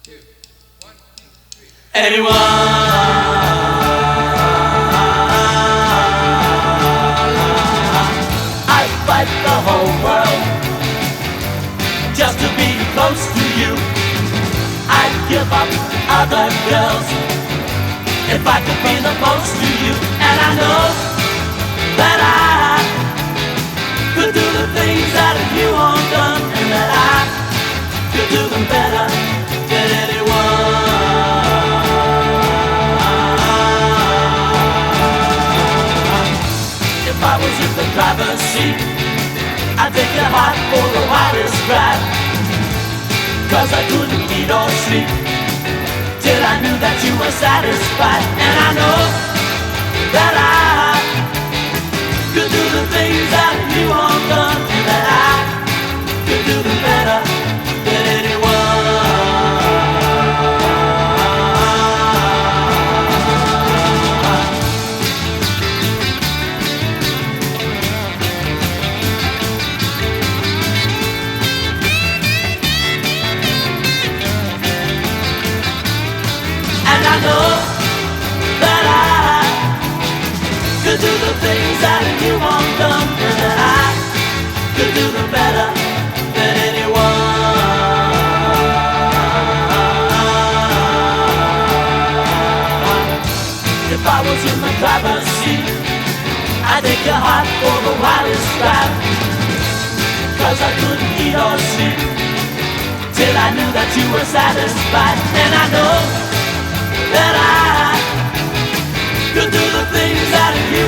Anyone, I'd fight the whole world just to be close to you. I'd give up other girls if I could be the most to you. And I know that I could do the things that you want done, and that I could do them better than anyone. If I was in the driver's seat, I'd take your heart for the wildest ride, 'cause I couldn't eat or sleep till I knew that you were satisfied. And I know that I could do the things that you want done, and that I could do them better than anyone. And I know that I could do the things that you want done, and that I could do them better than anyone. If I was in the driver's seat, I'd take your heart for the wildest ride, 'cause I couldn't eat or sleep till I knew that you were satisfied. And I know that I could do the things that you